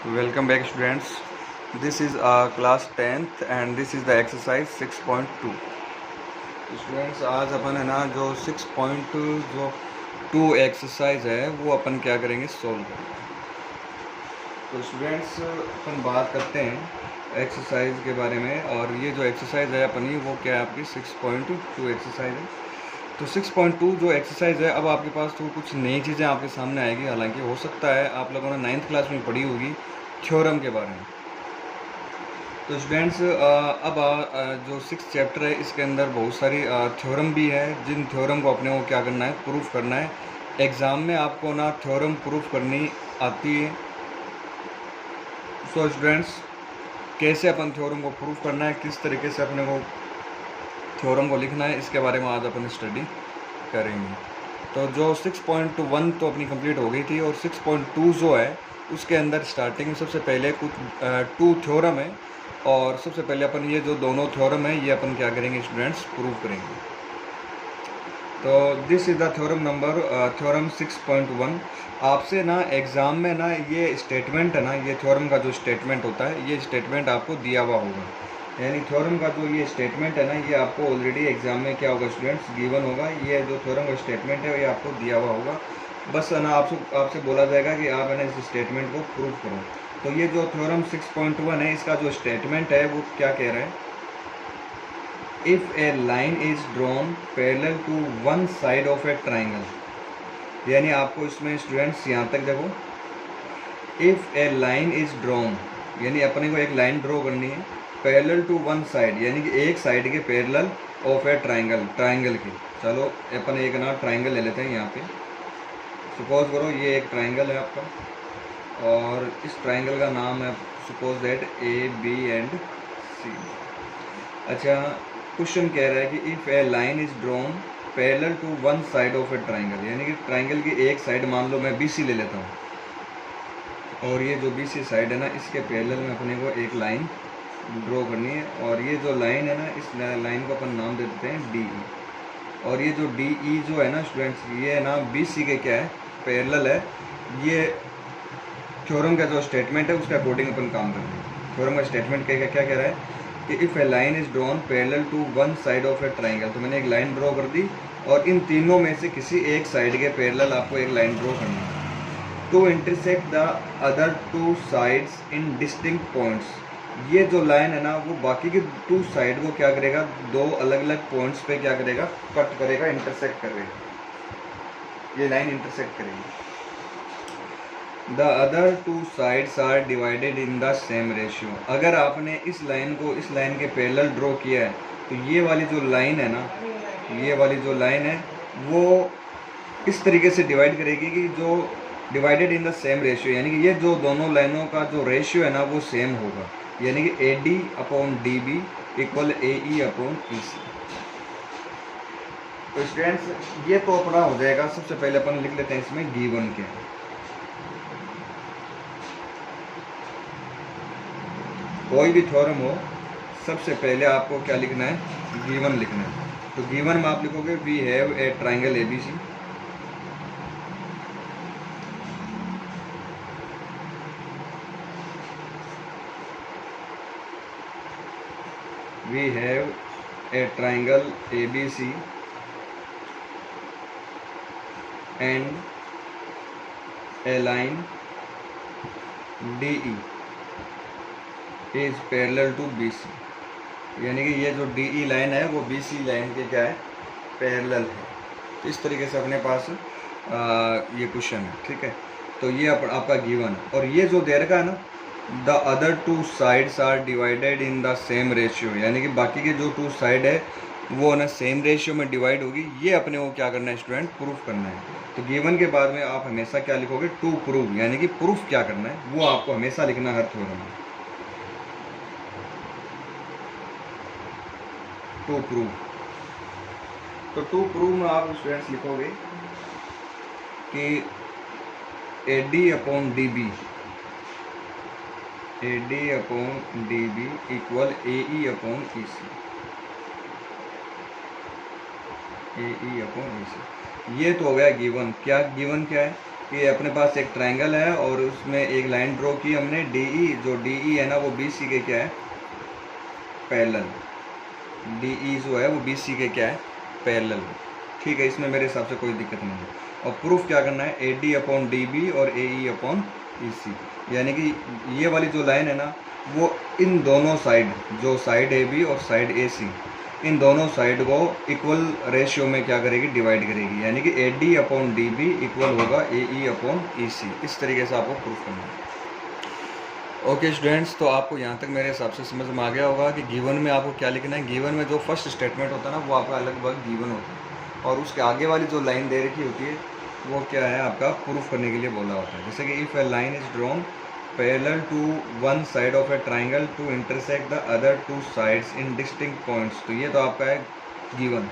Welcome back students. This is class 10th and this is the exercise 6.2. Students आज अपन है ना जो 6.2 exercise है वो अपन क्या करेंगे, सोल्व करेंगे। तो स्टूडेंट्स अपन बात करते हैं एक्सरसाइज के बारे में, और ये जो एक्सरसाइज है अपनी वो क्या है, आपकी 6.2 एक्सरसाइज है। तो 6.2 जो एक्सरसाइज है, अब आपके पास तो कुछ नई चीज़ें आपके सामने आएगी। हालांकि हो सकता है आप लोगों ने 9th क्लास में पढ़ी होगी थ्योरम के बारे में। तो स्टूडेंट्स अब जो 6th चैप्टर है इसके अंदर बहुत सारी थ्योरम भी है, जिन थ्योरम को अपने को क्या करना है, प्रूफ करना है। एग्ज़ाम में आपको ना थ्योरम प्रूफ करनी आती है। सो स्टूडेंट्स, कैसे अपन थ्योरम को प्रूफ करना है, किस तरीके से अपने को थ्योरम को लिखना है, इसके बारे में आज अपन स्टडी करेंगे। तो जो 6.1 तो अपनी कंप्लीट हो गई थी, और 6.2 जो है उसके अंदर स्टार्टिंग में सबसे पहले कुछ 2 थ्योरम है, और सबसे पहले अपन ये जो दोनों थ्योरम है ये अपन क्या करेंगे स्टूडेंट्स, प्रूव करेंगे। तो this is the theorem number theorem 6.1। आपसे ना एग्ज़ाम में ना ये स्टेटमेंट है ना, ये थ्योरम का जो स्टेटमेंट होता है, ये स्टेटमेंट आपको दिया हुआ होगा। यानी थ्योरम का जो ये स्टेटमेंट है ना, ये आपको ऑलरेडी एग्जाम में क्या होगा स्टूडेंट्स, गिवन होगा। ये जो थ्योरम का स्टेटमेंट है ये आपको दिया हुआ होगा। बस है ना आपसे बोला जाएगा कि आप है ना इस स्टेटमेंट को प्रूव करो। तो ये जो थ्योरम 6.1 है, इसका जो स्टेटमेंट है वो क्या कह रहा है, if A line is drawn parallel to one side of a triangle. यानी आपको इसमें स्टूडेंट्स यहाँ तक देखो, इफ़ ए लाइन इज ड्रॉन यानी अपने को एक लाइन ड्रॉ करनी है, पैरेलल टू वन साइड यानी कि एक साइड के पैरेलल ऑफ ए ट्राइंगल की। चलो अपन एक ना ट्राइंगल ले लेते हैं। यहाँ पे सपोज करो ये एक ट्राइंगल है आपका, और इस ट्राइंगल का नाम है suppose that AB and C। अच्छा, क्वेश्चन कह रहा है कि if A line is drawn parallel to one side of a triangle, यानी कि ट्राइंगल की एक साइड, मान लो मैं BC ले लेता हूँ, और ये जो BC साइड है ना, इसके पैरेलल में अपने को एक लाइन ड्रॉ करनी है। और ये जो लाइन है ना, इस लाइन को अपन नाम दे देते हैं DE। और ये जो DE जो है ना स्टूडेंट्स, ये ना BC के क्या है, पैरेलल है। ये थ्योरम का जो स्टेटमेंट है उसके अकॉर्डिंग अपन काम करते हैं। थ्योरम का स्टेटमेंट क्या क्या कह रहा है कि if A line is drawn parallel to one side of a triangle. तो मैंने एक लाइन ड्रॉ कर दी, और इन तीनों में से किसी एक साइड के पैरेलल आपको एक लाइन ड्रॉ करनी है। To intersect the other two sides in distinct points. ये जो लाइन है ना, वो बाकी के 2 साइड को क्या करेगा, 2 अलग अलग पॉइंट्स पे क्या करेगा, कट करेगा, इंटरसेक्ट करेगा। ये लाइन इंटरसेक्ट करेगी। The other 2 sides are divided in the same ratio. अगर आपने इस लाइन को इस लाइन के पैरेलल ड्रॉ किया है, तो ये वाली जो लाइन है ना, ये वाली जो लाइन है वो इस तरीके से डिवाइड करेगी कि जो divided in the same ratio, यानी कि ये जो दोनों लाइनों का जो रेशियो है ना वो सेम होगा। यानी कि AD/DB इक्वल AE/EC। तो स्टूडेंट्स ये तो अपना हो जाएगा। सबसे पहले अपन लिख लेते हैं इसमें गिवन के। कोई भी थ्योरम हो, सबसे पहले आपको क्या लिखना है, गिवन लिखना है। तो गिवन में आप लिखोगे we have a triangle ABC। We have a triangle ABC and a line DE is parallel to BC। यानी कि ये जो DE लाइन है वो BC लाइन के क्या है, पैरेलल है। तो इस तरीके से अपने पास ये क्वेश्चन है, ठीक है। तो ये आपका गिवन है। और ये जो दे रखा है ना, the other 2 sides are divided in the same ratio, यानी कि बाकी के जो 2 साइड है वो ना सेम रेशियो में डिवाइड होगी। ये अपने को क्या करना है स्टूडेंट, प्रूफ करना है। तो गिवन के बाद में आप हमेशा क्या लिखोगे, टू प्रूव, यानी कि प्रूफ क्या करना है वो आपको हमेशा लिखना है हर थ्योरम में, टू प्रूव। तो टू प्रूव में आप स्टूडेंट्स लिखोगे कि AD/DB इक्वल AE/EC। ये तो हो गया गिवन। क्या गिवन क्या है कि अपने पास एक ट्रायंगल है और उसमें एक लाइन ड्रॉ की हमने डी ई, जो डी ई है ना वो बी सी के क्या है, पैरेलल। डी ई जो है वो बी सी के क्या है, पैरेलल। ठीक है, इसमें मेरे हिसाब से कोई दिक्कत नहीं है। और प्रूफ क्या करना है, A D upon D B और ए ई अपॉन ई सी, यानी कि ये वाली जो लाइन है ना वो इन दोनों साइड, जो साइड ए बी और साइड ए सी, इन दोनों साइड को इक्वल रेशियो में क्या करेगी, डिवाइड करेगी, यानी कि A D upon D B equal होगा ए ई अपॉन ई सी। इस तरीके से आपको प्रूफ करना है। ओके स्टूडेंट्स, तो आपको यहाँ तक मेरे हिसाब से समझ में आ गया होगा कि गिवन में आपको क्या लिखना है। गिवन में जो फर्स्ट स्टेटमेंट होता है ना वो आपका लगभग गिवन होता है, और उसके आगे वाली जो लाइन दे रखी होती है वो क्या है, आपका प्रूफ करने के लिए बोला होता है। जैसे कि if A line is drawn parallel to one side of a triangle to intersect the other two sides in distinct points, तो ये तो आपका है given.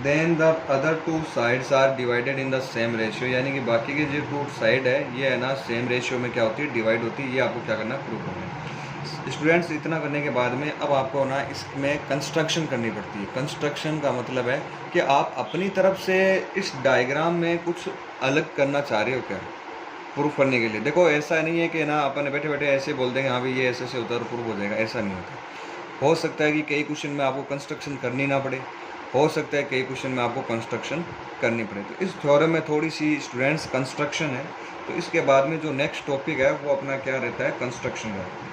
Then the other two sides are divided in the same ratio, यानी कि बाकी के जो टू साइड है ये है ना सेम रेशियो में क्या होती है, डिवाइड होती है। ये आपको क्या करना है, प्रूव करना है। स्टूडेंट्स, इतना करने के बाद में अब आपको ना इसमें कंस्ट्रक्शन करनी पड़ती है। कंस्ट्रक्शन का मतलब है कि आप अपनी तरफ से इस डायग्राम में कुछ अलग करना चाह रहे हो क्या, प्रूफ करने के लिए। देखो ऐसा नहीं है कि ना अपन बैठे बैठे ऐसे बोल देंगे हाँ भाई ये ऐसे से होता है और प्रूफ हो जाएगा, ऐसा नहीं होता। हो सकता है कि कई क्वेश्चन में आपको कंस्ट्रक्शन करनी ना पड़े, हो सकता है कई क्वेश्चन में आपको कंस्ट्रक्शन करनी पड़े। तो इस थ्योरम में थोड़ी सी स्टूडेंट्स कंस्ट्रक्शन है, तो इसके बाद में जो नेक्स्ट टॉपिक है वो अपना क्या रहता है, कंस्ट्रक्शन रहता है।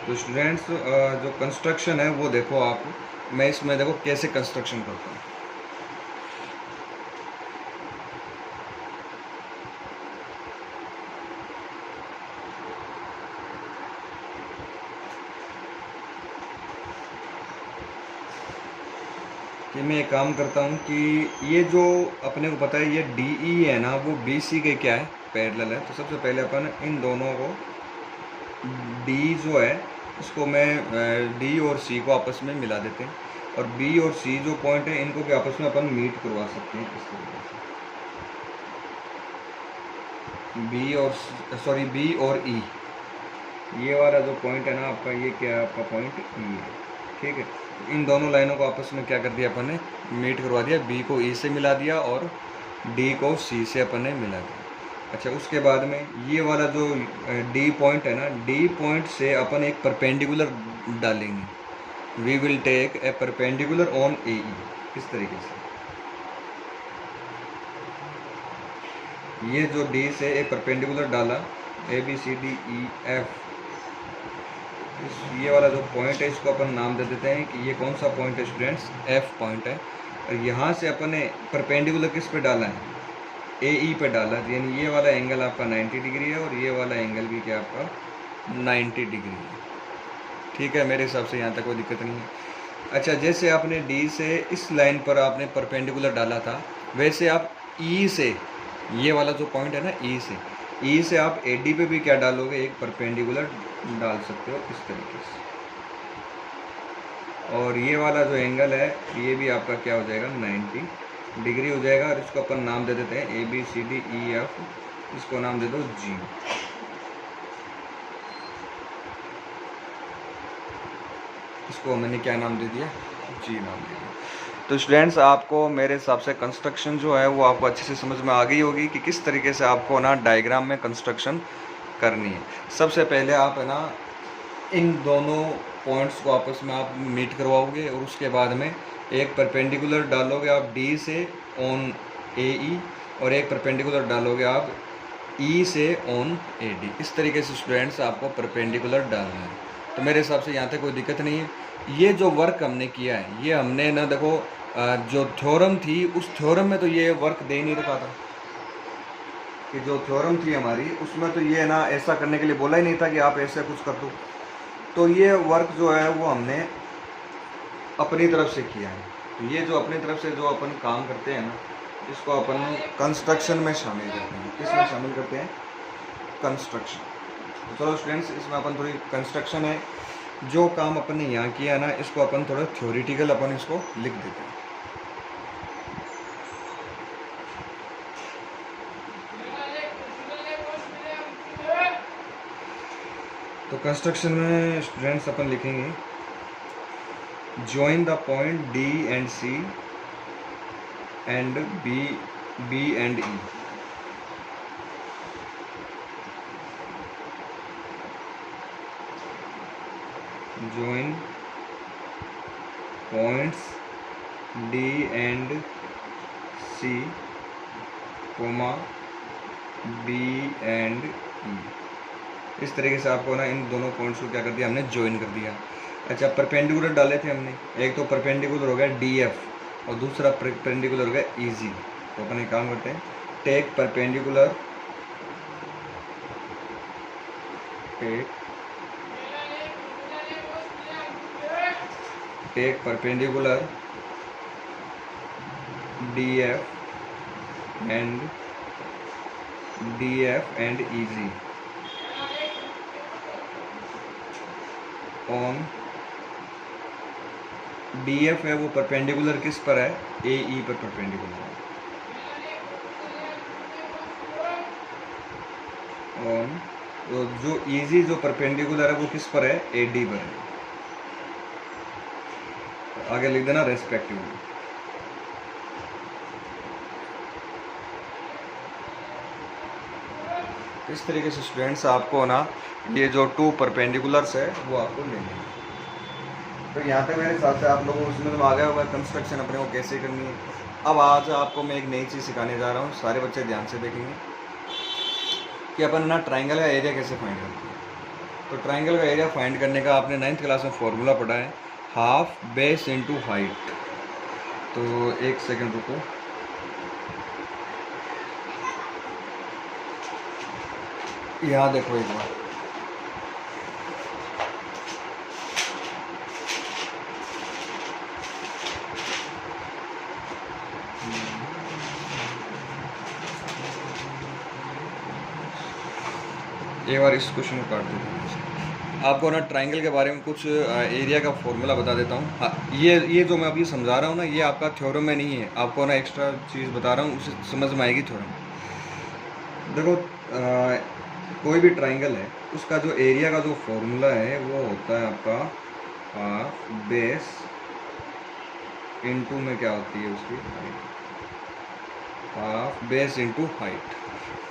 तो स्टूडेंट्स जो कंस्ट्रक्शन है वो देखो आप, मैं इसमें देखो कैसे कंस्ट्रक्शन करता हूँ। कि मैं एक काम करता हूँ कि ये जो अपने को पता है ये डी ई है ना वो बी सी के क्या है, पैरेलल है। तो सबसे पहले अपन इन दोनों को डी जो है इसको मैं डी और सी को आपस में मिला देते हैं, और बी और सी जो पॉइंट है इनको भी आपस में अपन मीट करवा सकते हैं इस तरीके से। बी और ई, ये वाला जो पॉइंट है ना आपका, ये क्या है आपका पॉइंट ई है। ठीक है, इन दोनों लाइनों को आपस में क्या कर दिया अपन ने, मीट करवा दिया। बी को ई से मिला दिया और डी को सी से अपन ने मिला दिया। अच्छा, उसके बाद में ये वाला जो डी पॉइंट है ना, डी पॉइंट से अपन एक परपेंडिकुलर डालेंगे। We will take a perpendicular on A E, इस तरीके से। ये जो डी से एक परपेंडिकुलर डाला, A B C D E F, ये वाला जो पॉइंट है इसको अपन नाम दे देते हैं कि ये कौन सा पॉइंट है स्टूडेंट्स, एफ पॉइंट है। और यहाँ से अपन ने परपेंडिकुलर किस पे डाला है, ए ई पे डाला, यानी ये वाला एंगल आपका 90 डिग्री है और ये वाला एंगल भी क्या आपका 90 डिग्री है। ठीक है, मेरे हिसाब से यहाँ तक कोई दिक्कत नहीं है। अच्छा, जैसे आपने डी से इस लाइन पर आपने परपेंडिकुलर डाला था, वैसे आप ई से, ये वाला जो पॉइंट है ना ई से आप ए डी पे भी क्या डालोगे, एक परपेंडिकुलर डाल सकते हो इस तरीके से। और ये वाला जो एंगल है ये भी आपका क्या हो जाएगा, 90 डिग्री हो जाएगा। और इसको अपन नाम दे देते हैं A B C D E F, इसको नाम दे दो जी। इसको मैंने क्या नाम दे दिया, जी नाम दे दिया। तो स्टूडेंट्स, आपको मेरे हिसाब से कंस्ट्रक्शन जो है वो आपको अच्छे से समझ में आ गई होगी कि किस तरीके से आपको ना डायग्राम में कंस्ट्रक्शन करनी है। सबसे पहले आप है ना इन दोनों पॉइंट्स को आपस में आप मीट करवाओगे, और उसके बाद में एक परपेंडिकुलर डालोगे आप डी से ऑन ए ई, और एक परपेंडिकुलर डालोगे आप ई से ऑन ए डी। इस तरीके से स्टूडेंट्स आपको परपेंडिकुलर डालना है। तो मेरे हिसाब से यहाँ तक कोई दिक्कत नहीं है। ये जो वर्क हमने किया है, ये हमने ना देखो जो थ्योरम थी उस थ्योरम में तो ये वर्क दे नहीं रखा था, कि जो थ्योरम थी हमारी उसमें तो ये ना ऐसा करने के लिए बोला ही नहीं था कि आप ऐसा कुछ कर दो। तो ये वर्क जो है वो हमने अपनी तरफ से किया है। तो ये जो अपनी तरफ से जो अपन काम करते हैं ना, इसको अपन कंस्ट्रक्शन में शामिल करते हैं। किस में शामिल करते हैं, कंस्ट्रक्शन। तो चलो स्टूडेंट्स, इसमें अपन थोड़ी कंस्ट्रक्शन है, जो काम अपन ने यहाँ किया ना इसको अपन थोड़ा थ्योरेटिकल अपन इसको लिख देते हैं। तो कंस्ट्रक्शन में स्टूडेंट्स अपन लिखेंगे join the point D and C and B and E. Join points D and C, B and E. इस तरीके से आपको ना इन दोनों पॉइंट्स को क्या कर दिया हमने, ज्वाइन कर दिया। अच्छा, परपेंडिकुलर डाले थे हमने, एक तो परपेंडिकुलर हो गया DF और दूसरा परपेंडिकुलर हो गया EG। तो अपन एक काम करते हैं, take perpendicular DF and EG on DF है वो परपेंडिकुलर किस पर है, AE पर परपेंडिकुलर है। ऑन तो जो EG जो परपेंडिकुलर है वो किस पर है, AD पर है। आगे लिख देना रेस्पेक्टिवली। इस तरीके से स्टूडेंट्स आपको ना ये जो टू परपेंडिकुलर्स है वो आपको लेने हैं। तो यहाँ तक मेरे हिसाब से आप लोगों को उसमें आ गया होगा कंस्ट्रक्शन अपने को कैसे करनी है। अब आज आपको मैं एक नई चीज़ सिखाने जा रहा हूँ, सारे बच्चे ध्यान से देखेंगे कि अपन ना ट्राइंगल का एरिया कैसे फाइंड करते हैं। तो ट्राइंगल का एरिया फाइंड करने का आपने 9th क्लास में फॉर्मूला पढ़ा है, हाफ बेस इंटू हाइट। तो एक सेकंड रुको, यहाँ देखो एक बार, एक बार इस क्वेश्चन को काट देता हूँ। आपको ना ट्राइंगल के बारे में कुछ एरिया का फॉर्मूला बता देता हूँ। हाँ, ये जो मैं अभी समझा रहा हूँ ना, ये आपका थ्योरम में नहीं है, आपको ना एक्स्ट्रा चीज़ बता रहा हूँ, उसे समझ में आएगी थ्योरम। देखो कोई भी ट्राइंगल है उसका जो एरिया का जो फॉर्मूला है वो होता है आपका हाफ बेस इंटू में क्या होती है उसकी height, half base into height.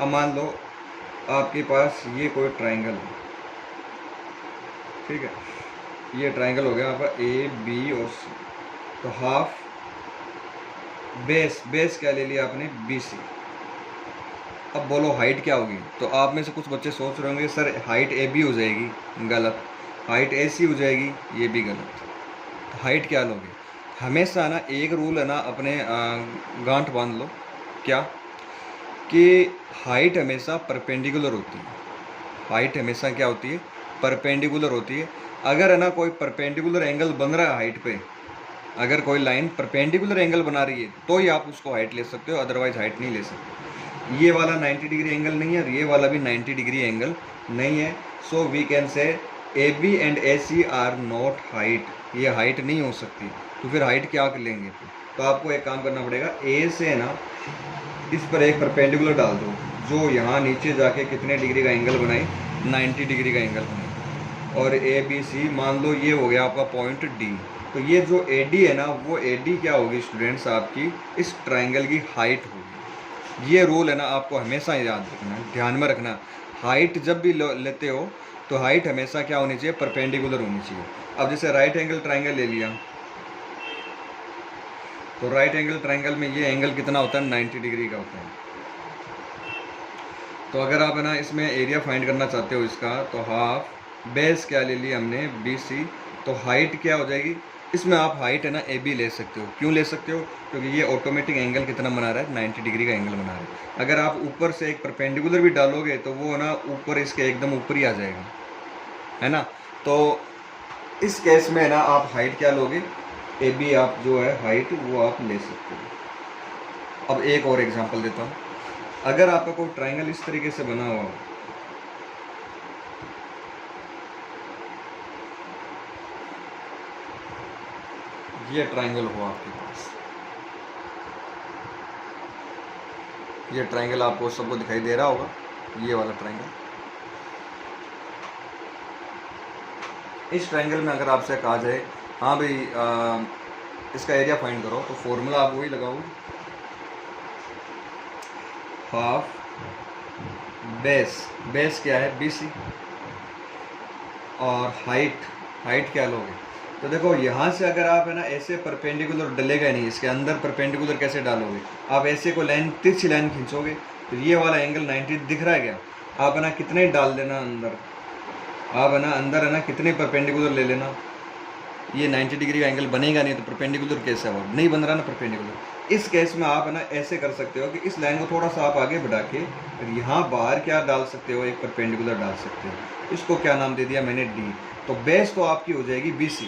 अब मान लो आपके पास ये कोई ट्राइंगल है, ठीक है, ये ट्राइंगल हो गया आपका AB और C। तो हाफ बेस क्या ले लिया आपने, BC। अब बोलो हाइट क्या होगी। तो आप में से कुछ बच्चे सोच रहे होंगे सर हाइट AB हो जाएगी, गलत। हाइट AC हो जाएगी, ये भी गलत। तो हाइट क्या लोगे, हमेशा ना एक रूल है ना अपने गांठ बांध लो, क्या कि हाइट हमेशा परपेंडिकुलर होती है। हाइट हमेशा क्या होती है, परपेंडिकुलर होती है। अगर है ना कोई परपेंडिकुलर एंगल बन रहा है हाइट पे, अगर कोई लाइन परपेंडिकुलर एंगल बना रही है तो ही आप उसको हाइट ले सकते हो, अदरवाइज हाइट नहीं ले सकते। ये वाला 90 डिग्री एंगल नहीं है और ये वाला भी 90 डिग्री एंगल नहीं है। So we can say AB and AC are not height, ये हाइट नहीं हो सकती। तो फिर हाइट क्या लेंगे, तो आपको एक काम करना पड़ेगा, A से ना इस पर एक परपेंडिकुलर डाल दो जो यहाँ नीचे जाके कितने डिग्री का एंगल बनाए, 90 डिग्री का एंगल बनाए। और ABC मान लो ये हो गया आपका पॉइंट D। तो ये जो AD है ना, वो AD क्या होगी स्टूडेंट्स, आपकी इस ट्राइंगल की हाइट होगी। ये रूल है ना आपको हमेशा याद रखना, ध्यान में रखना। हाइट जब भी लेते हो तो हाइट हमेशा क्या होनी चाहिए, परपेंडिकुलर होनी चाहिए। अब जैसे राइट एंगल ट्राइंगल ले लिया, तो राइट एंगल ट्राइंगल में ये एंगल कितना होता है, 90 डिग्री का होता है। तो अगर आप है ना इसमें एरिया फाइंड करना चाहते हो इसका, तो हाफ बेस क्या ले लिया हमने, BC। तो हाइट क्या हो जाएगी, इसमें आप हाइट है ना AB ले सकते हो। क्यों ले सकते हो, क्योंकि ये ऑटोमेटिक एंगल कितना बना रहा है, 90 डिग्री का एंगल बना रहा है। अगर आप ऊपर से एक परपेंडिकुलर भी डालोगे तो वो ना ऊपर इसके एकदम ऊपर ही आ जाएगा, है ना। तो इस केस में ना आप हाइट क्या लोगे, AB आप जो है हाइट वो आप ले सकते हो। अब एक और एग्जांपल देता हूँ। अगर आपका कोई ट्राइंगल इस तरीके से बना हुआ हो, ये ट्राइंगल हो आपके पास, ये ट्राइंगल आपको सबको दिखाई दे रहा होगा, ये वाला ट्राइंगल। इस ट्राइंगल में अगर आपसे कहा जाए हाँ भाई, इसका एरिया फाइंड करो, तो फॉर्मूला आप वही लगाओ, हाफ बेस, बेस क्या है BC, और हाइट क्या लोगे, तो देखो यहाँ से अगर आप है ना ऐसे परपेंडिकुलर डलेगा नहीं, इसके अंदर परपेंडिकुलर कैसे डालोगे, आप ऐसे को लाइन, तिरछी लाइन खींचोगे, तो ये वाला एंगल 90 दिख रहा है क्या, आप है ना कितने डाल देना अंदर, आप है ना अंदर है ना कितने परपेंडिकुलर ले लेना, ये 90 डिग्री का एंगल बनेगा नहीं, तो परपेंडिकुलर कैसे है, नहीं बन रहा ना परपेंडिकुलर। इस केस में आप है ना ऐसे कर सकते हो कि इस लाइन को थोड़ा सा आप आगे बढ़ा के फिर यहाँ बाहर क्या डाल सकते हो, एक परपेंडिकुलर डाल सकते हो, इसको क्या नाम दे दिया मैंने D। तो बेस तो आपकी हो जाएगी BC,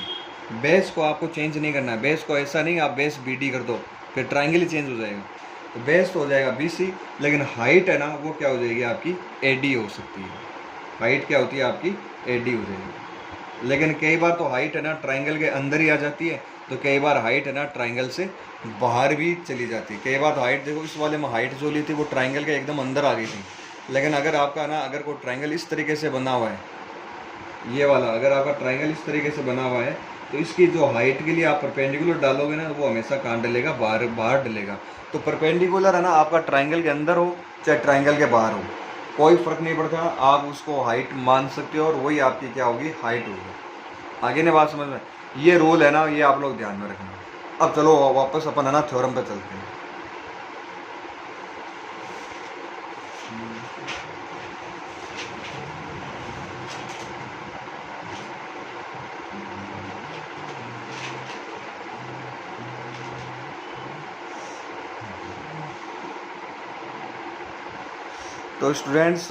बेस को आपको चेंज नहीं करना है, बेस को ऐसा नहीं आप बेस BD कर दो फिर ट्राइंगल ही चेंज हो जाएगा, तो बेस तो हो जाएगा BC, लेकिन हाइट है ना वो क्या हो जाएगी आपकी AD हो सकती है, हाइट क्या होती है आपकी AD हो जाएगी। लेकिन कई बार तो हाइट है ना ट्राइंगल के अंदर ही आ जाती है, तो कई बार हाइट है ना ट्राइंगल से बाहर भी चली जाती है, कई बार तो हाइट देखो इस वाले में हाइट जो ली थी वो ट्राइंगल के एकदम अंदर आ गई थी, लेकिन अगर आपका ना अगर कोई ट्राइंगल इस तरीके से बना हुआ है, ये वाला अगर आपका ट्राइंगल इस तरीके से बना हुआ है, तो इसकी जो हाइट के लिए आप परपेंडिकुलर डालोगे ना, वो हमेशा कहाँ डलेगा, बाहर बाहर डलेगा। तो परपेंडिकुलर है ना आपका ट्राइंगल के अंदर हो चाहे ट्राइंगल के बाहर हो, कोई फ़र्क नहीं पड़ता, आप उसको हाइट मान सकते हो और वही आपकी क्या होगी, हाइट होगी। आगे ने बात समझ में, ये रूल है ना, ये आप लोग ध्यान में रखना। अब चलो वापस अपन है ना थ्योरम पे चलते हैं। तो स्टूडेंट्स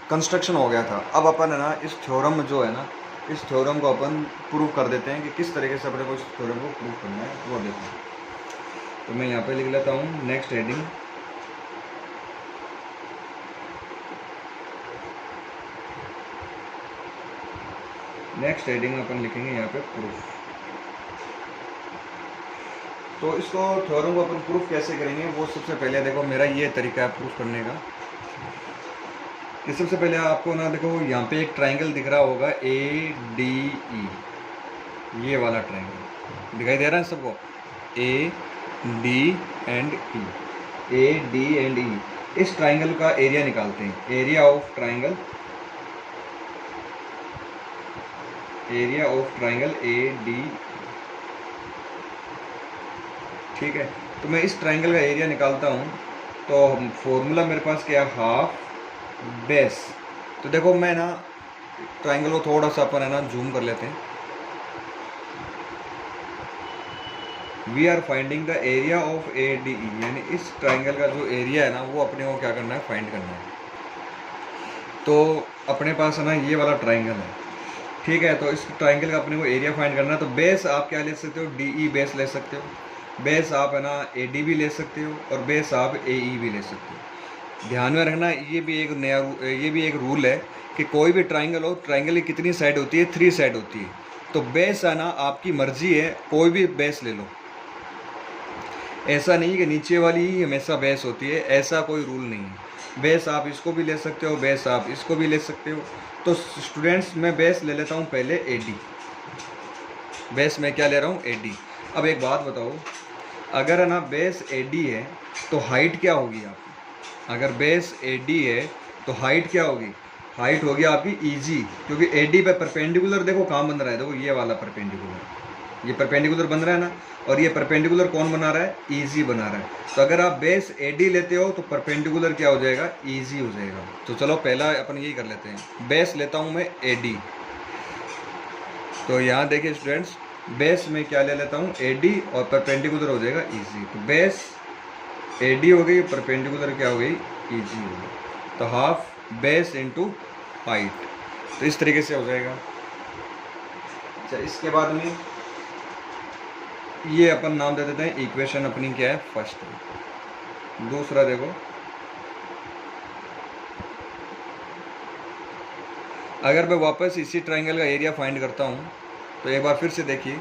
कंस्ट्रक्शन हो गया था, अब अपन है ना इस थ्योरम जो है ना, इस थ्योरम को अपन प्रूव कर देते हैं कि किस तरीके से अपने को इस थ्योरम को प्रूव करना है वो देखो। तो मैं यहाँ पे लिख लेता हूँ नेक्स्ट हेडिंग, नेक्स्ट हेडिंग में अपन लिखेंगे यहाँ पे प्रूफ। तो इसको थ्योरम को अपन प्रूफ कैसे करेंगे, वो सबसे पहले देखो मेरा ये तरीका है प्रूफ करने का कि सबसे पहले आपको ना देखो यहाँ पे एक ट्राइंगल दिख रहा होगा ADE, ये वाला ट्राइंगल दिखाई दे रहा है सबको, AD and E, AD and E। इस ट्राइंगल का एरिया निकालते हैं, area of triangle, area of triangle AD, ठीक है। तो मैं इस ट्राइंगल का एरिया निकालता हूँ, तो फॉर्मूला मेरे पास क्या है, हाफ बेस। तो देखो मैं ना ट्राइंगल को थोड़ा सा अपन है ना जूम कर लेते हैं, we are finding the area of ADE, यानी इस ट्राइंगल का जो एरिया है ना वो अपने को क्या करना है, फाइंड करना है। तो अपने पास है ना ये वाला ट्राइंगल है, ठीक है। तो इस ट्राइंगल का अपने को एरिया फाइंड करना है, तो बेस आप क्या ले सकते हो, DE बेस ले सकते हो, बेस आप है ना AD भी ले सकते हो, और बेस आप AE भी ले सकते हो। ध्यान में रखना ये भी एक नया ये भी एक रूल है कि कोई भी ट्राइंगल हो, ट्राइंगल की कितनी साइड होती है, 3 साइड होती है। तो बेस है ना आपकी मर्जी है, कोई भी बेस ले लो, ऐसा नहीं कि नीचे वाली ही हमेशा बेस होती है, ऐसा कोई रूल नहीं है। बेस आप इसको भी ले सकते हो, बेस आप इसको भी ले सकते हो। तो स्टूडेंट्स मैं बेस ले लेता हूँ पहले AD, बेस मैं क्या ले रहा हूँ, AD। अब एक बात बताओ, अगर है ना बेस AD है तो हाइट क्या होगी आपकी, अगर बेस AD है तो हाइट क्या होगी, हाइट होगी आपकी EG, क्योंकि AD पे परपेंडिकुलर देखो कहाँ बन रहा है, देखो ये वाला परपेंडिकुलर, ये परपेंडिकुलर बन रहा है ना, और ये परपेंडिकुलर कौन बना रहा है, EG बना रहा है। तो अगर आप बेस AD लेते हो तो परपेंडिकुलर क्या हो जाएगा, EG हो जाएगा। तो चलो पहला अपन यही कर लेते हैं, बेस लेता हूँ मैं AD। तो यहाँ देखिए स्टूडेंट्स, बेस में क्या ले लेता हूँ, AD, और परपेंडिकुलर हो जाएगा EG। तो बेस AD हो गई, परपेंडिकुलर क्या हो गई, EG हो गई। तो हाफ बेस इंटू हाइट, तो इस तरीके से हो जाएगा। अच्छा, इसके बाद में ये अपन नाम दे देते हैं, इक्वेशन अपनी क्या है, फर्स्ट। दूसरा देखो, अगर मैं वापस इसी ट्राइंगल का एरिया फाइंड करता हूँ, तो एक बार फिर से देखिए,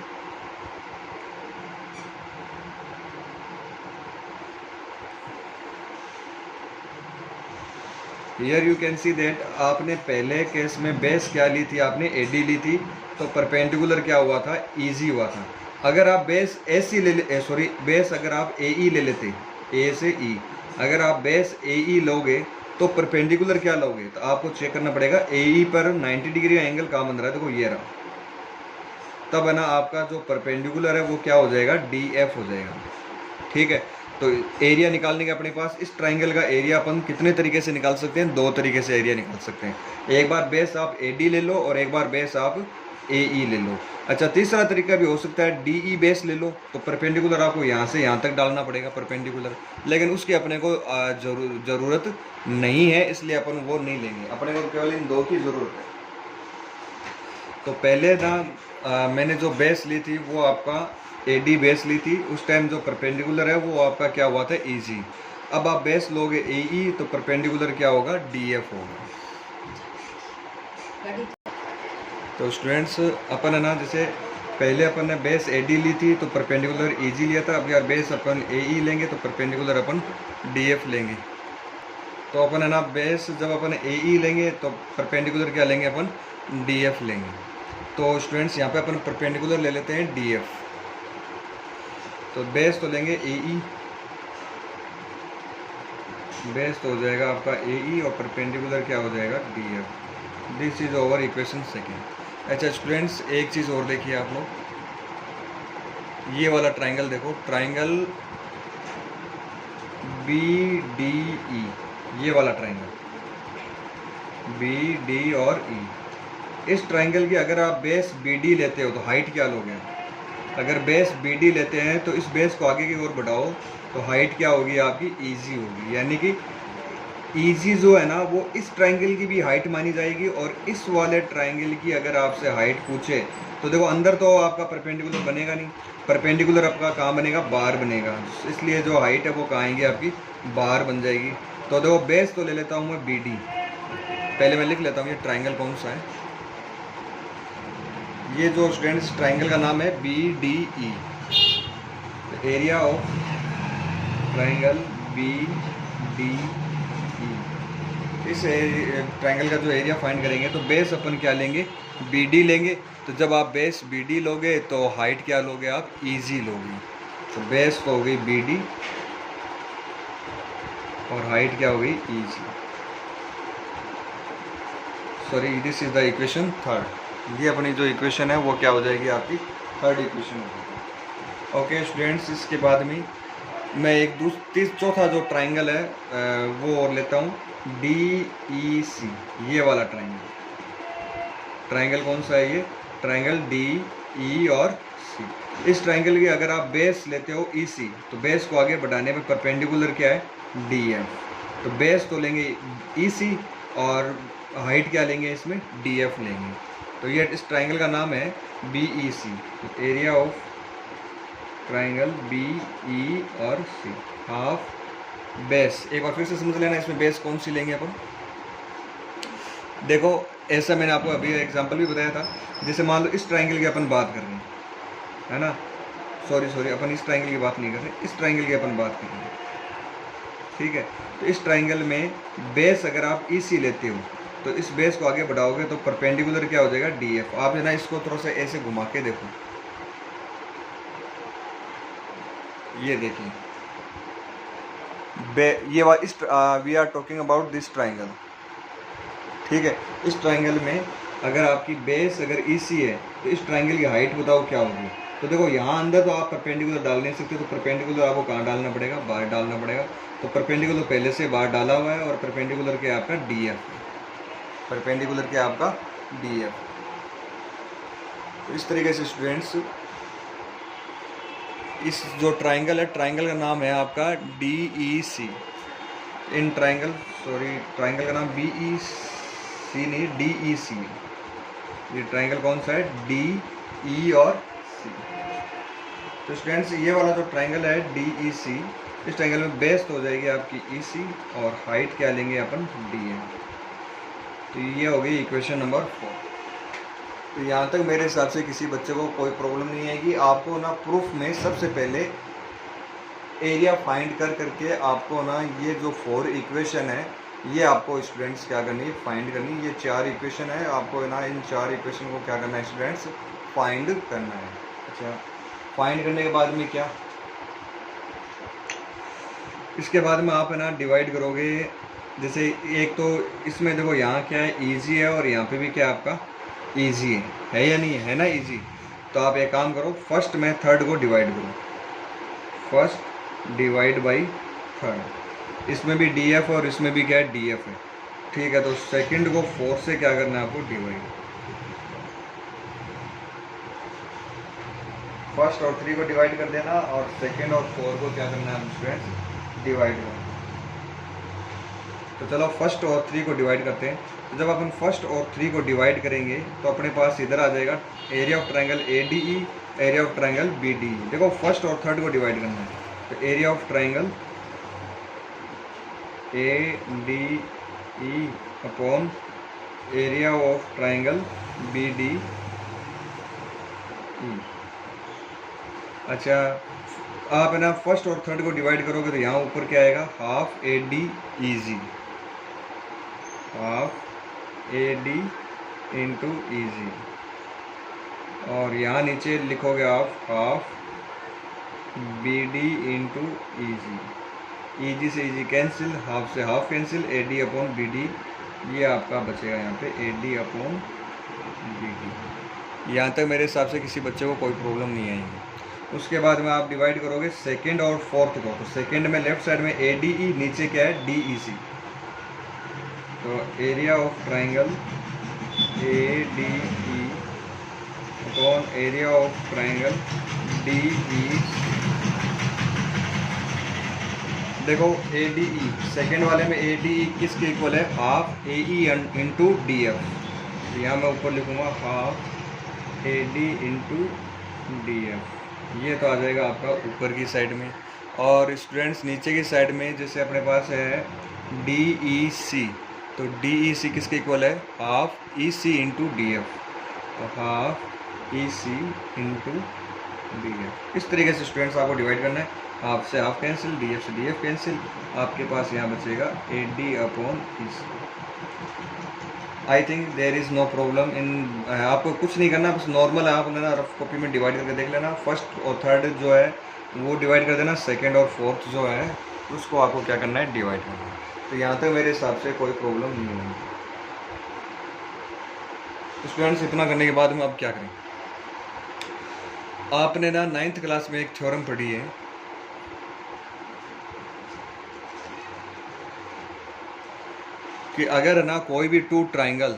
here you can see that आपने पहले केस में बेस क्या ली थी, आपने AD ली थी, तो परपेंडिकुलर क्या हुआ था, ईजी हुआ था। अगर आप बेस AC बेस अगर आप AE ले लेते, A से E, अगर आप बेस AE लोगे तो परपेंडिकुलर क्या लोगे, तो आपको चेक करना पड़ेगा AE पर 90 डिग्री का एंगल कहाँ बन रहा है, देखो ये रहा। तब है ना आपका जो परपेंडिकुलर है वो क्या हो जाएगा, DF हो जाएगा। ठीक है, तो एरिया निकालने के अपने पास इस ट्राइंगल का एरिया अपन कितने तरीके से निकाल सकते हैं, 2 तरीके से एरिया निकाल सकते हैं। एक बार बेस आप AD ले लो और एक बार बेस आप AE ले लो। अच्छा, तीसरा तरीका भी हो सकता है, DE बेस ले लो, तो परपेंडिकुलर आपको यहाँ से यहाँ तक डालना पड़ेगा परपेंडिकुलर, लेकिन उसकी अपने को ज़रूरत नहीं है, इसलिए अपन वो नहीं लेंगे, अपने को केवल इन 2 की ज़रूरत है। तो पहले ना मैंने जो बेस ली थी वो आपका AD बेस ली थी, उस टाइम जो परपेंडिकुलर है वो आपका क्या हुआ था, EG। अब आप बेस लोगे AE तो परपेंडिकुलर क्या होगा, DF होगा। तो स्टूडेंट्स अपन है ना, जैसे पहले अपन ने बेस AD ली थी तो परपेंडिकुलर EG लिया था, अब यार बेस अपन AE लेंगे तो परपेंडिकुलर अपन DF लेंगे। तो अपन है ना बेस जब अपन AE लेंगे तो परपेंडिकुलर क्या लेंगे, अपन DF लेंगे। तो स्टूडेंट्स यहाँ पे अपन परपेंडिकुलर ले लेते हैं DF, तो बेस तो लेंगे AE, बेस तो हो जाएगा आपका AE और परपेंडिकुलर क्या हो जाएगा, DF। This is over equation second. अच्छा स्टूडेंट्स, एक चीज़ और देखिए आप लोग, ये वाला ट्राइंगल देखो, ट्राइंगल BDE, ये वाला ट्राइंगल BD और E, इस ट्राइंगल की अगर आप बेस BD लेते हो तो हाइट क्या लोगे, अगर बेस BD लेते हैं तो इस बेस को आगे की ओर बढ़ाओ तो हाइट क्या होगी आपकी, EG होगी। यानी कि EG जो है ना वो इस ट्राइंगल की भी हाइट मानी जाएगी, और इस वाले ट्राइंगल की अगर आपसे हाइट पूछे तो देखो अंदर तो आपका परपेंडिकुलर बनेगा नहीं, परपेंडिकुलर आपका कहाँ बनेगा, बाहर बनेगा, इसलिए जो हाइट है वो कहाँ आएंगी आपकी, बाहर बन जाएगी। तो देखो बेस तो ले लेता हूँ मैं BD, पहले मैं लिख लेता हूँ ये ट्राइंगल कौन सा है, ये जो स्टूडेंट्स ट्राइंगल का नाम है BDE, area of triangle BDE। इस ट्राइंगल का जो एरिया फाइंड करेंगे तो बेस अपन क्या लेंगे, BD लेंगे। तो जब आप बेस BD लोगे तो हाइट क्या लोगे आप, EG लोगे। तो बेस तो हो गई BD और हाइट क्या हो गई, EG। Sorry, this is the equation third. ये अपनी जो इक्वेशन है वो क्या हो जाएगी आपकी, थर्ड इक्वेशन हो जाएगी। ओके स्टूडेंट्स, इसके बाद में मैं एक चौथा जो ट्राइंगल है वो और लेता हूँ, DEC, ये वाला ट्राइंगल। ट्राइंगल कौन सा है ये, ट्राइंगल DE और C। इस ट्राइंगल की अगर आप बेस लेते हो EC तो बेस को आगे बढ़ाने में परपेंडिकुलर क्या है, DF। तो बेस तो लेंगे EC और हाइट क्या लेंगे इसमें, DF लेंगे। तो ये इस ट्राइंगल का नाम है BEC, area of triangle BE और C। हाफ बेस, एक बार फिर से समझ लेना इसमें बेस कौन सी लेंगे अपन। देखो ऐसा मैंने आपको अभी एग्जांपल भी बताया था, जैसे मान लो इस ट्राइंगल की अपन बात कर रहे हैं, है ना, सॉरी अपन इस ट्राइंगल की बात नहीं कर रहे, इस ट्राइंगल की अपन बात कर रहे हैं। ठीक है, तो इस ट्राइंगल में बेस अगर आप EC लेते हो तो इस बेस को आगे बढ़ाओगे तो परपेंडिकुलर क्या हो जाएगा, DF। आप है ना इसको थोड़ा सा ऐसे घुमा के देखो, ये देखिए we are talking about this triangle. ठीक है, इस ट्राइंगल में अगर आपकी बेस अगर EC है तो इस ट्राइंगल की हाइट बताओ क्या होगी। तो देखो यहाँ अंदर तो आप परपेंडिकुलर डाल नहीं सकते, तो परपेंडिकुलर आपको कहाँ डालना पड़ेगा, बाहर डालना पड़ेगा। तो परपेंडिकुलर पहले से बाहर डाला हुआ है और परपेंडिकुलर क्या आपका DF है, परपेंडिकुलर क्या आपका DF। तो इस तरीके से स्टूडेंट्स इस जो ट्राइंगल है, ट्राइंगल का नाम है आपका DEC। इन ट्राइंगल ट्राइंगल का नाम BEC नहीं, DEC। ये ट्राइंगल कौन सा है, DE और C। तो स्टूडेंट्स ये वाला जो ट्राइंगल है DEC, इस ट्राइंगल में बेस तो हो जाएगी आपकी EC और हाइट क्या लेंगे अपन, DF। तो ये हो गई इक्वेशन नंबर 4। तो यहाँ तक मेरे हिसाब से किसी बच्चे को कोई प्रॉब्लम नहीं आएगी। आपको ना प्रूफ में सबसे पहले एरिया फाइंड करके आपको ना ये जो 4 इक्वेशन है ये आपको स्टूडेंट्स क्या करनी है, फाइंड करनी है। ये 4 इक्वेशन है, आपको ना इन 4 इक्वेशन को क्या करना है स्टूडेंट्स, फाइंड करना है। अच्छा, फाइंड करने के बाद में क्या, इसके बाद में आप है ना डिवाइड करोगे। जैसे एक तो इसमें देखो यहाँ क्या है, ईजी है, और यहाँ पे भी क्या आपका ईजी है या नहीं है ना ईजी। तो आप एक काम करो, फर्स्ट में थर्ड को डिवाइड करो, फर्स्ट डिवाइड बाई थर्ड। इसमें भी डी एफ और इसमें भी क्या है, डी एफ है, ठीक है। तो सेकंड को 4 से क्या करना है आपको, डिवाइड। फर्स्ट और 3 को डिवाइड कर देना, और सेकंड और 4 को क्या करना है स्टूडेंट्स, डिवाइड करना। तो चलो फर्स्ट और 3 को डिवाइड करते हैं। तो जब अपन फर्स्ट और 3 को डिवाइड करेंगे तो अपने पास इधर आ जाएगा area of triangle A D E, area of triangle B D E. देखो फर्स्ट और थर्ड को डिवाइड करना है, तो area of triangle A D E upon area of triangle B D E. अच्छा, आप है ना फर्स्ट और थर्ड को डिवाइड करोगे तो यहाँ ऊपर क्या आएगा, half A D E G, half A D into E G, और यहाँ नीचे लिखोगे आप half B D into E G. E G से ई जी कैंसिल, हाफ से half cancel, A D upon B D, ये आपका बचेगा यहाँ पे A D upon B D. यहाँ तक मेरे हिसाब से किसी बच्चे को कोई प्रॉब्लम नहीं आएगी। उसके बाद में आप डिवाइड करोगे सेकेंड और फोर्थ को, तो सेकेंड में लेफ्ट साइड में ए डी ई, नीचे क्या है, डी ई सी। तो area of triangle A D E upon area of triangle D E. देखो ए डी ई सेकेंड वाले में ए डी ई किसके इक्वल है, हाफ ए ई इंटू डी एफ। यहाँ मैं ऊपर लिखूँगा half A D into D F, ये तो आ जाएगा आपका ऊपर की साइड में। और स्टूडेंट्स नीचे की साइड में जैसे अपने पास है डी ई सी, तो डी ई सी किसके इक्वल है, हाफ ई सी इंटू डी एफ। तो हाफ ई सी इंटू डी एफ। इस तरीके से स्टूडेंट्स आपको डिवाइड करना है, हाफ से हाफ कैंसिल, डी एफ से डी एफ कैंसिल, आपके पास यहाँ बचेगा A D upon E C. I think there is no problem in, आपको कुछ नहीं करना, बस नॉर्मल आप ना रफ कॉपी में डिवाइड करके देख लेना। फर्स्ट और थर्ड जो है वो डिवाइड कर देना, सेकेंड और फोर्थ जो है उसको आपको क्या करना है, डिवाइड करना है। तो यहाँ तक मेरे हिसाब से कोई प्रॉब्लम नहीं होगी। स्टूडेंट्स इतना करने के बाद में अब क्या करें, आपने ना 9th क्लास में एक थ्योरम पढ़ी है कि अगर ना कोई भी two triangle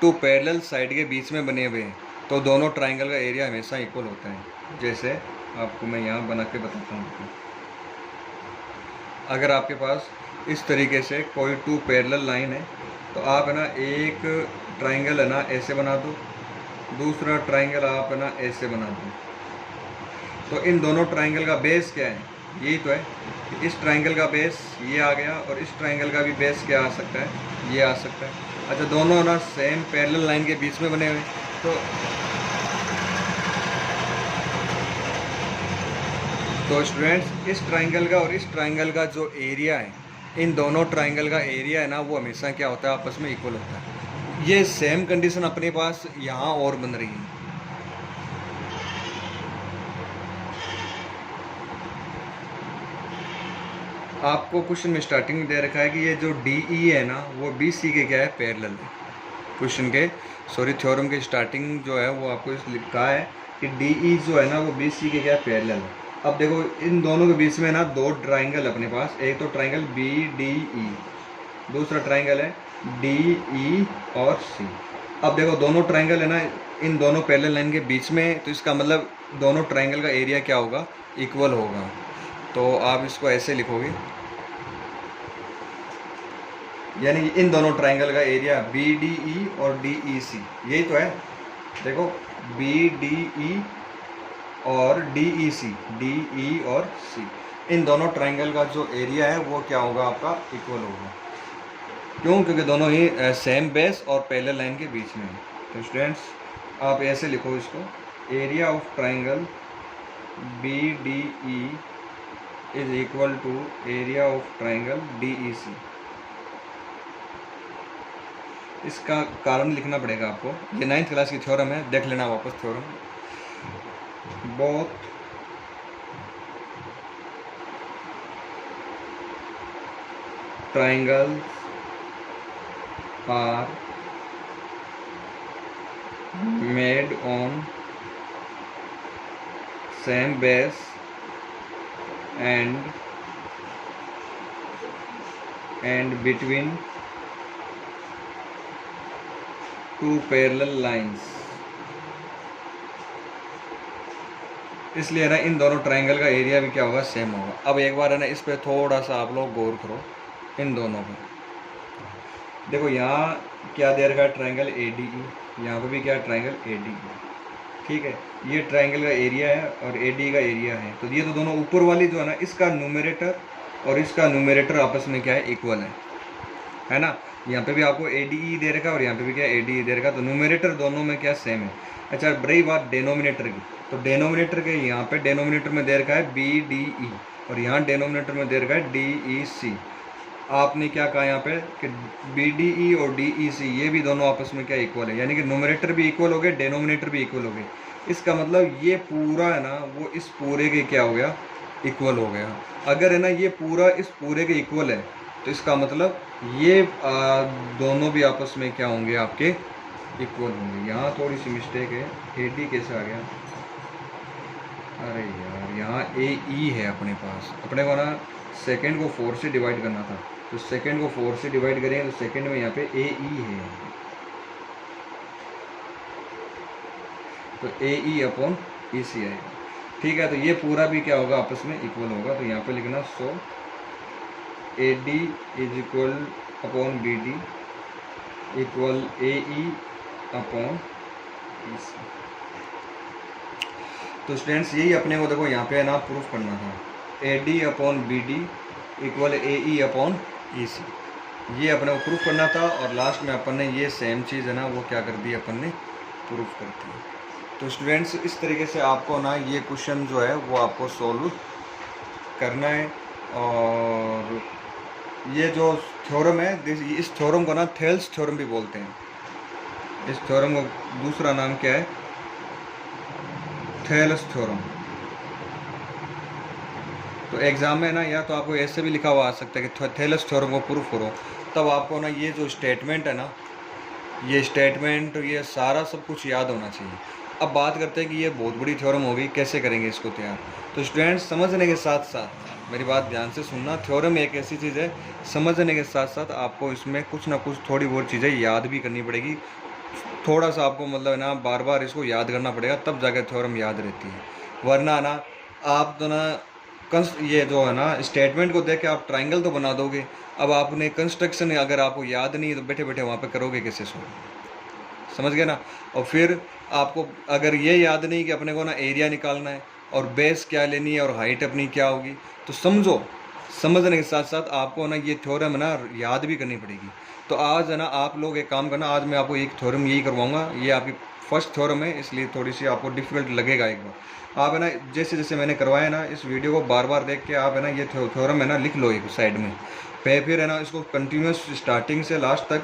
two parallel side के बीच में बने हुए हैं तो दोनों ट्राइंगल का एरिया हमेशा इक्वल होता है। जैसे आपको मैं यहाँ बना के बताता हूँ। अगर आपके पास इस तरीके से कोई टू पैरेलल लाइन है तो आप है ना एक ट्राइंगल है ना ऐसे बना दो, दूसरा ट्राइंगल आप है ना ऐसे बना दो। तो इन दोनों ट्राइंगल का बेस क्या है, यही तो है। इस ट्राइंगल का बेस ये आ गया और इस ट्राइंगल का भी बेस क्या आ सकता है, ये आ सकता है। अच्छा, दोनों ना सेम पैरेलल लाइन के बीच में बने हुए, तो स्टूडेंट्स इस ट्राइंगल का और इस ट्राइंगल का जो एरिया है, इन दोनों ट्राइंगल का एरिया है ना वो हमेशा क्या होता है, आपस में इक्वल होता है। ये सेम कंडीशन अपने पास यहाँ और बन रही है। आपको क्वेश्चन में स्टार्टिंग में दे रखा है कि ये जो डी ई है ना वो बी सी के क्या है, पैरेलल है। क्वेश्चन के थ्योरम के स्टार्टिंग जो है वो आपको लिखा है कि डी ई जो है ना वो बी सी के क्या है, पैरेलल है। अब देखो इन दोनों के बीच में ना दो ट्राइंगल अपने पास, एक तो ट्राइंगल बी डी ई, दूसरा ट्राइंगल है डी ई और सी। अब देखो दोनों ट्राइंगल है ना इन दोनों पैरेलल लाइन के बीच में, तो इसका मतलब दोनों ट्राइंगल का एरिया क्या होगा, इक्वल होगा। तो आप इसको ऐसे लिखोगे, यानी इन दोनों ट्राइंगल का एरिया बी डी ई और डी ई सी, यही तो है। देखो बी डी ई और डी ई सी, डी ई और सी, इन दोनों ट्राइंगल का जो एरिया है वो क्या होगा, आपका इक्वल होगा। क्यों, क्योंकि दोनों ही सेम बेस और पैरेलल लाइन के बीच में है। तो स्टूडेंट्स आप ऐसे लिखो इसको, area of triangle B D E is equal to area of triangle D E C. इसका कारण लिखना पड़ेगा आपको। ये 9th क्लास की थ्योरम है, देख लेना वापस थ्योरम। बहुत triangles are made on same base and between two parallel lines। इसलिए ना इन दोनों ट्रायंगल का एरिया भी क्या होगा, सेम होगा। अब एक बार है ना इस पे थोड़ा सा आप लोग गौर करो, इन दोनों पे देखो, यहाँ क्या दे रखा है, ट्रायंगल ADE, यहाँ पे भी क्या ट्रायंगल ADE, ठीक है। ये ट्रायंगल का एरिया है और ADE का एरिया है, तो ये तो दोनों ऊपर वाली जो है ना, इसका न्यूमरेटर और इसका न्यूमरेटर आपस में क्या है, इक्वल है ना। यहाँ पे भी आपको ADE दे रखा है और यहाँ पे भी क्या ADE दे रखा है, तो न्यूमरेटर दोनों में क्या सेम है। अच्छा, रही बात डेनोमिनेटर की, तो डेनोमिनेटर के यहाँ पे डेनोमिनेटर में दे रखा है BDE और यहाँ डेनोमिनेटर में दे रखा है DEC। आपने क्या कहा यहाँ पे कि BDE और DEC ये भी दोनों आपस में क्या इक्वल है, यानी कि न्यूमरेटर भी इक्वल हो गए, डेनोमिनेटर भी इक्वल हो गए। इसका मतलब ये पूरा है ना, वो इस पूरे के क्या हो गया, इक्वल हो गया। अगर है ना ये पूरा इस पूरे के इक्वल है, तो इसका मतलब ये दोनों भी आपस में क्या होंगे, आपके इक्वल होंगे। यहाँ थोड़ी सी मिस्टेक है, AD कैसे आ गया, अरे यार यहाँ AE है अपने पास, अपने को ना सेकेंड को 4 से डिवाइड करना था, तो सेकेंड को 4 से डिवाइड करेंगे तो सेकेंड में यहाँ पे AE है, तो AE अपॉन EC आएगा, ठीक है। तो ये पूरा भी क्या होगा, आपस में इक्वल होगा। तो यहाँ पे लिखना, सो AD is equal upon BD equal AE upon EC। तो स्टूडेंट्स यही अपने को देखो यहाँ पे ना प्रूफ करना था, AD upon BD equal AE upon EC, ये अपने को प्रूफ करना था। और लास्ट में अपन ने ये सेम चीज़ है ना, वो क्या कर दी, अपन ने प्रूफ कर दी। तो स्टूडेंट्स इस तरीके से आपको ना ये क्वेश्चन जो है वो आपको सोल्व करना है। और ये जो थ्योरम है, इस थ्योरम को ना थेल्स थ्योरम भी बोलते हैं। इस थ्योरम को दूसरा नाम क्या है, थेल्स थ्योरम। तो एग्ज़ाम में ना या तो आपको ऐसे भी लिखा हुआ आ सकता है कि थेल्स थ्योरम को प्रूफ करो, तब आपको ना ये जो स्टेटमेंट है ना, ये स्टेटमेंट, ये सारा सब कुछ याद होना चाहिए। अब बात करते हैं कि ये बहुत बड़ी थ्योरम होगी, कैसे करेंगे इसको तैयार। तो स्टूडेंट्स समझने के साथ साथ मेरी बात ध्यान से सुनना, थ्योरम एक ऐसी चीज़ है, समझने के साथ साथ आपको इसमें कुछ ना कुछ थोड़ी बहुत चीज़ें याद भी करनी पड़ेगी। थोड़ा सा आपको मतलब ना बार बार इसको याद करना पड़ेगा, तब जाकर थ्योरम याद रहती है। वरना ना आप तो ना ये जो है ना स्टेटमेंट को देख के आप ट्रायंगल तो बना दोगे, अब आपने कंस्ट्रक्शन अगर आपको याद नहीं है तो बैठे बैठे वहाँ पे करोगे कैसे, समझ गए ना। और फिर आपको अगर ये याद नहीं कि अपने को ना एरिया निकालना है और बेस क्या लेनी है और हाइट अपनी क्या होगी, तो समझो, समझने के साथ साथ आपको ना ये थ्योरम ना याद भी करनी पड़ेगी। तो आज है ना आप लोग एक काम करना, आज मैं आपको एक थ्योरम यही करवाऊंगा, ये आपकी फर्स्ट थ्योरम है, इसलिए थोड़ी सी आपको डिफिकल्ट लगेगा एक बार। आप है ना जैसे जैसे मैंने करवाया ना, इस वीडियो को बार बार देख के आप है ना ये थ्योरम है ना लिख लो एक साइड में, फिर है ना इसको कंटिन्यूस स्टार्टिंग से लास्ट तक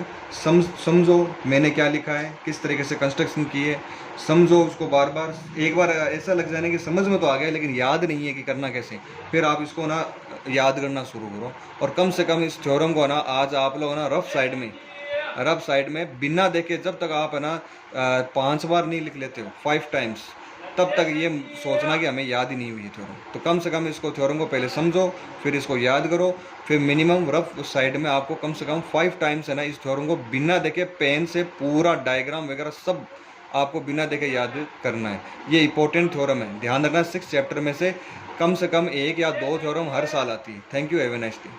समझो मैंने क्या लिखा है, किस तरीके से कंस्ट्रक्शन की है, समझो उसको बार बार। एक बार ऐसा लग जाने कि समझ में तो आ गया लेकिन याद नहीं है कि करना कैसे, फिर आप इसको ना याद करना शुरू करो। और कम से कम इस थ्योरम को ना आज आप लोग ना रफ साइड में बिना देखे, जब तक आप है ना 5 बार नहीं लिख लेते हो, 5 टाइम्स, तब तक ये सोचना कि हमें याद ही नहीं हुई थ्योरम। तो कम से कम इसको थ्योरम को पहले समझो, फिर इसको याद करो, फिर मिनिमम रफ साइड में आपको कम से कम 5 टाइम्स है ना इस थ्योरम को बिना देखे पेन से पूरा डायग्राम वगैरह सब आपको बिना देखे याद करना है। ये इंपॉर्टेंट थ्योरम है, ध्यान रखना। 6 चैप्टर में से कम 1 या 2 थ्योरम हर साल आती है। Thank you, have a nice day.